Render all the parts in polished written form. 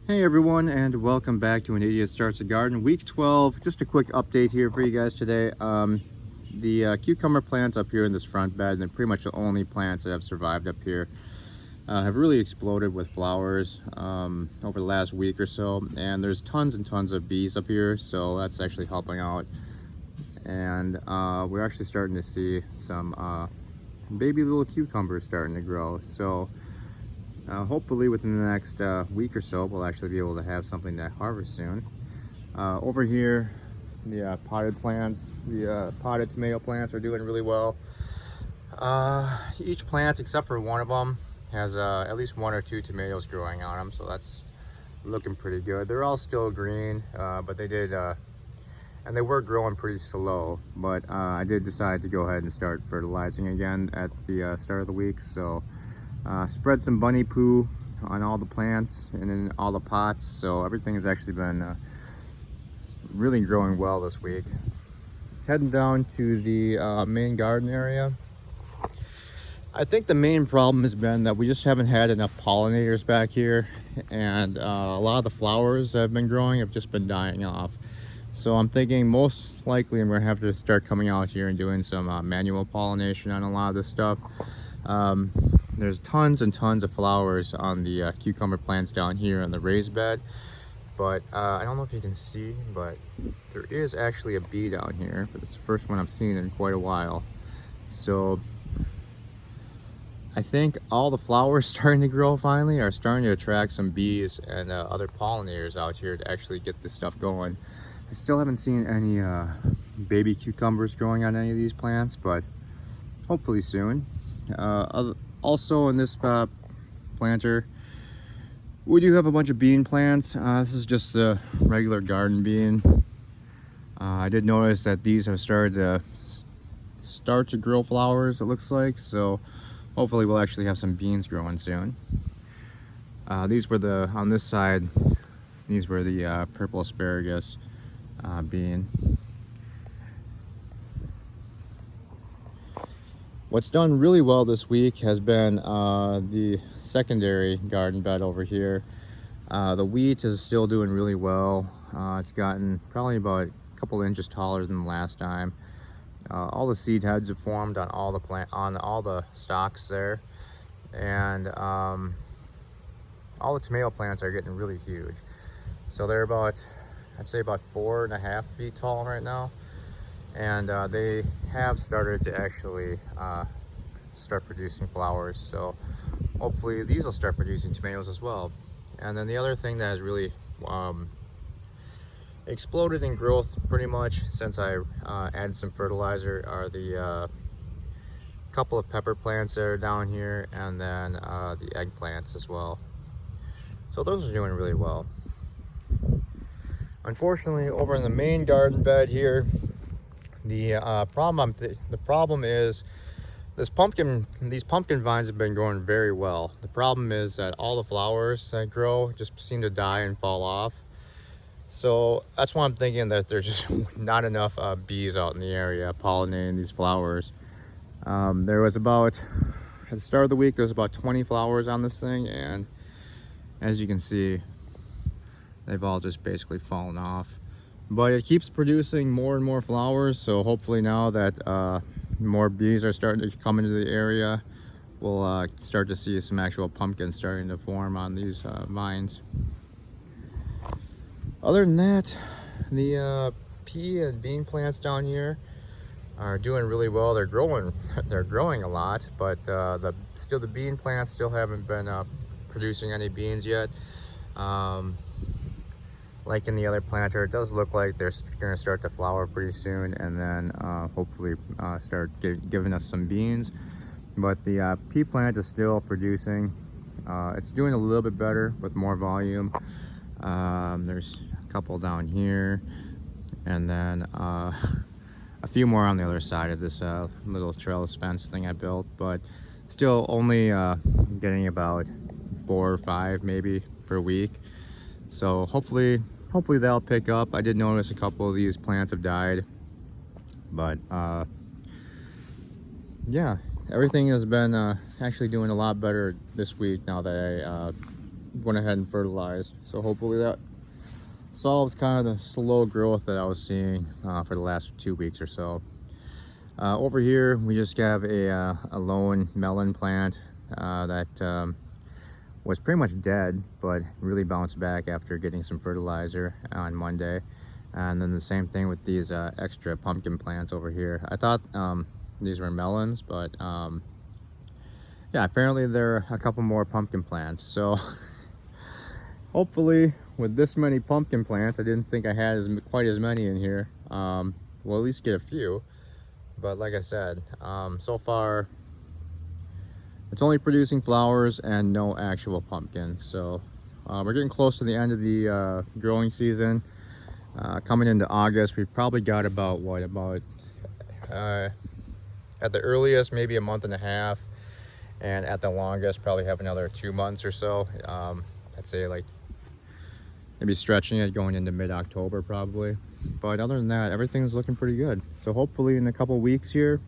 Hey everyone, and welcome back to An Idiot Starts a Garden, week 12. Just a quick update here for you guys today. The cucumber plants up here in this front bed, and they're pretty much the only plants that have survived up here, have really exploded with flowers over the last week or so. And there's tons and tons of bees up here, so that's actually helping out. And we're actually starting to see some baby little cucumbers starting to grow. So hopefully within the next week or so, we'll actually be able to have something to harvest soon. Over here, the potted plants, the potted tomato plants are doing really well. Each plant, except for one of them, has at least one or two tomatoes growing on them, so that's looking pretty good. They're all still green, but they did, and they were growing pretty slow, but I did decide to go ahead and start fertilizing again at the start of the week, so spread some bunny poo on all the plants and in all the pots, so everything has actually been really growing well this week. Heading down to the main garden area. I think the main problem has been that we just haven't had enough pollinators back here, and a lot of the flowers that have been growing have just been dying off. So I'm thinking most likely I'm going to have to start coming out here and doing some manual pollination on a lot of this stuff. There's tons and tons of flowers on the cucumber plants down here on the raised bed, but I don't know if you can see, but there is actually a bee down here, but it's the first one I've seen in quite a while. So I think all the flowers starting to grow finally are starting to attract some bees and other pollinators out here to actually get this stuff going. I still haven't seen any baby cucumbers growing on any of these plants, but hopefully soon. Also in this planter, we do have a bunch of bean plants. This is just a regular garden bean. I did notice that these have started to grow flowers, it looks like, so hopefully we'll actually have some beans growing soon. These were on this side, these were the purple asparagus bean. What's done really well this week has been the secondary garden bed over here. The wheat is still doing really well. It's gotten probably about a couple inches taller than the last time. All the seed heads have formed on all the stalks there, and all the tomato plants are getting really huge. So they're I'd say about 4.5 feet tall right now. And they have started to actually start producing flowers, so hopefully these will start producing tomatoes as well. And then the other thing that has really exploded in growth pretty much since I added some fertilizer are the couple of pepper plants that are down here, and then the eggplants as well. So those are doing really well. Unfortunately, over in the main garden bed here, the problem is these pumpkin vines have been growing very well. The problem is that all the flowers that grow just seem to die and fall off. So that's why I'm thinking that there's just not enough bees out in the area pollinating these flowers. There was at the start of the week, there was about 20 flowers on this thing, and as you can see, they've all just basically fallen off. But it keeps producing more and more flowers, so hopefully now that more bees are starting to come into the area, we'll start to see some actual pumpkins starting to form on these vines. Other than that, the pea and bean plants down here are doing really well. They're growing a lot, but the bean plants still haven't been producing any beans yet. Like in the other planter, it does look like they're going to start to flower pretty soon, and then hopefully start giving us some beans. But the pea plant is still producing. It's doing a little bit better with more volume. There's a couple down here, and then a few more on the other side of this little trellis fence thing I built, but still only getting about 4 or 5 maybe per week. So hopefully that'll pick up. I did notice a couple of these plants have died, but yeah, everything has been actually doing a lot better this week now that I went ahead and fertilized. So hopefully that solves kind of the slow growth that I was seeing for the last 2 weeks or so. Over here, we just have a lone melon plant that was pretty much dead, but really bounced back after getting some fertilizer on Monday. And then the same thing with these extra pumpkin plants over here. I thought these were melons, but yeah, apparently there are a couple more pumpkin plants. So hopefully with this many pumpkin plants, I didn't think I had quite as many in here. We'll at least get a few. But like I said, so far it's only producing flowers and no actual pumpkins. So we're getting close to the end of the growing season. Coming into August, we've probably got about at the earliest maybe a month and a half, and at the longest probably have another 2 months or so. I'd say like maybe stretching it going into mid-October probably. But other than that, everything's looking pretty good. So hopefully in a couple weeks here,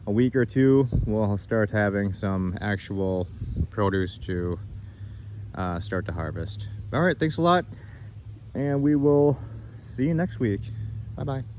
a week or two, we'll start having some actual produce to start to harvest. All right, thanks a lot, and we will see you next week. Bye-bye.